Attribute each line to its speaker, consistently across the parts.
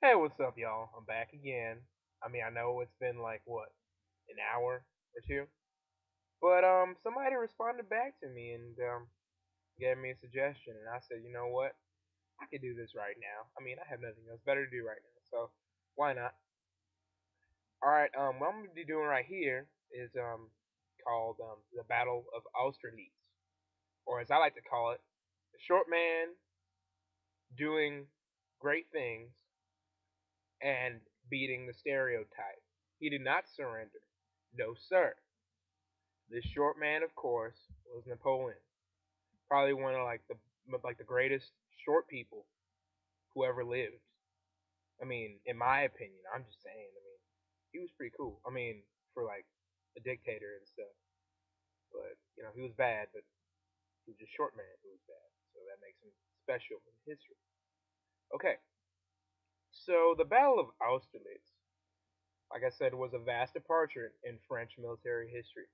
Speaker 1: Hey, what's up, y'all? I'm back again. I mean, I know it's been like what, an hour or two, but somebody responded back to me and gave me a suggestion, and I said, you know what, I could do this right now. I mean, I have nothing else better to do right now, so why not? All right, what I'm gonna be doing right here is called the Battle of Austerlitz, or as I like to call it, the short man doing great things and beating the stereotype. He did not surrender. No, sir. This short man, of course, was Napoleon. Probably one of like the greatest short people who ever lived. I mean, in my opinion, I'm just saying. I mean, he was pretty cool. I mean, for like a dictator and stuff. But he was bad. But he was just short man who was bad. So that makes him special in history. Okay, so the Battle of Austerlitz, like I said, was a vast departure in French military history.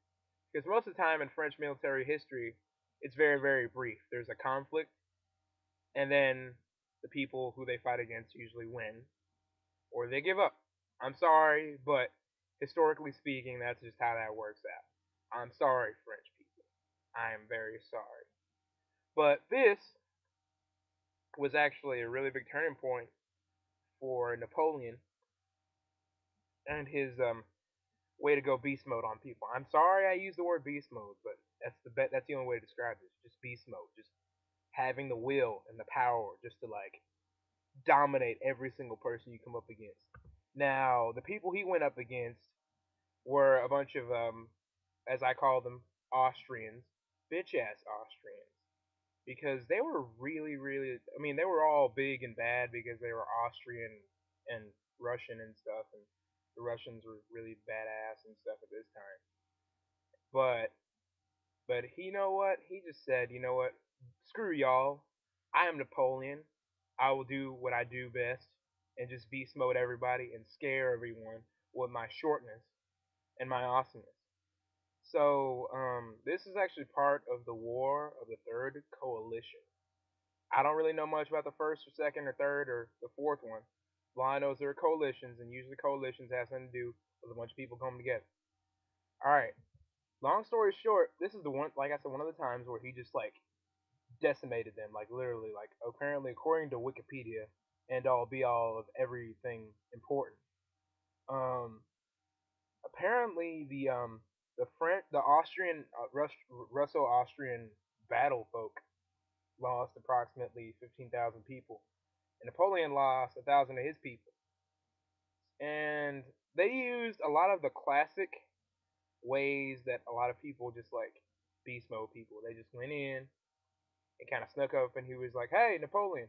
Speaker 1: Because most of the time in French military history, it's very, very brief. There's a conflict, and then the people who they fight against usually win, or they give up. I'm sorry, but historically speaking, that's just how that works out. I'm sorry, French people. I am very sorry. But this was actually a really big turning point for Napoleon and his way to go beast mode on people. I'm sorry I used the word beast mode, but that's the only way to describe this. Just beast mode. Just having the will and the power just to like dominate every single person you come up against. Now, the people he went up against were a bunch of as I call them, Austrians, bitch ass Austrians, because they were really, really. I mean, they were all big and bad because they were Austrian and Russian and stuff, and the Russians were really badass and stuff at this time. But you know what? He just said, you know what? Screw y'all. I am Napoleon. I will do what I do best and just beast mode everybody and scare everyone with my shortness and my awesomeness. So, this is actually part of the War of the Third Coalition. I don't really know much about the first or second or third or the fourth one. All I know is there are coalitions, and usually coalitions have something to do with a bunch of people coming together. All right. Long story short, this is the one, like I said, one of the times where he just like decimated them, like literally, like apparently according to Wikipedia, and all be all of everything important. Um, apparently the Austrian Russo-Austrian battle folk lost approximately 15,000 people, and Napoleon lost 1,000 of his people, and they used a lot of the classic ways that a lot of people just like beast mode people. They just went in and kind of snuck up, and he was like, "Hey, Napoleon."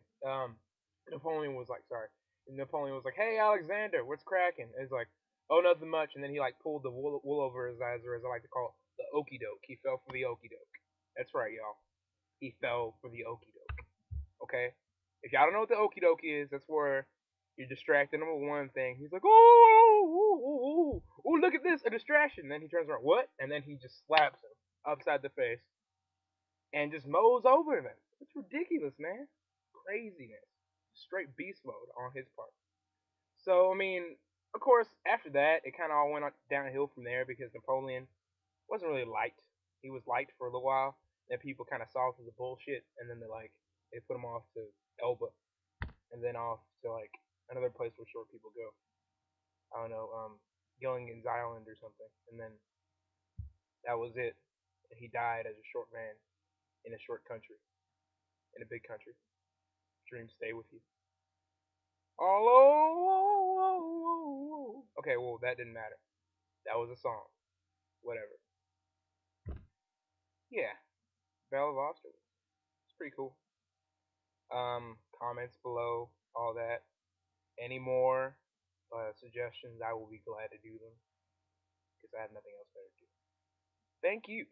Speaker 1: Napoleon was like, "Sorry." And Napoleon was like, "Hey, Alexander, what's cracking?" And he's like, "Oh, nothing much." And then he like pulled the wool over his eyes, or as I like to call it, the okey doke. He fell for the okey doke. That's right, y'all. He fell for the okey doke. Okay. If y'all don't know what the okey doke is, that's where you're distracting him with one thing. He's like, oh, look at this, a distraction. And then he turns around, what? And then he just slaps him upside the face and just mows over them. It's ridiculous, man. Craziness. Straight beast mode on his part. So, I mean, of course, after that, it kind of all went downhill from there because Napoleon wasn't really liked. He was liked for a little while. Then people kind of saw through the bullshit, and then they put him off to Elba, and then off to like another place where short people go. I don't know, Gillingan's Island or something, and then that was it. And he died as a short man in a short country, in a big country. Dreams stay with you. Oh, okay, well that didn't matter. That was a song. Whatever. Yeah, Belle of Austerlitz. It's pretty cool. Comments below, all that. Any more suggestions, I will be glad to do them because I have nothing else better to do. Thank you.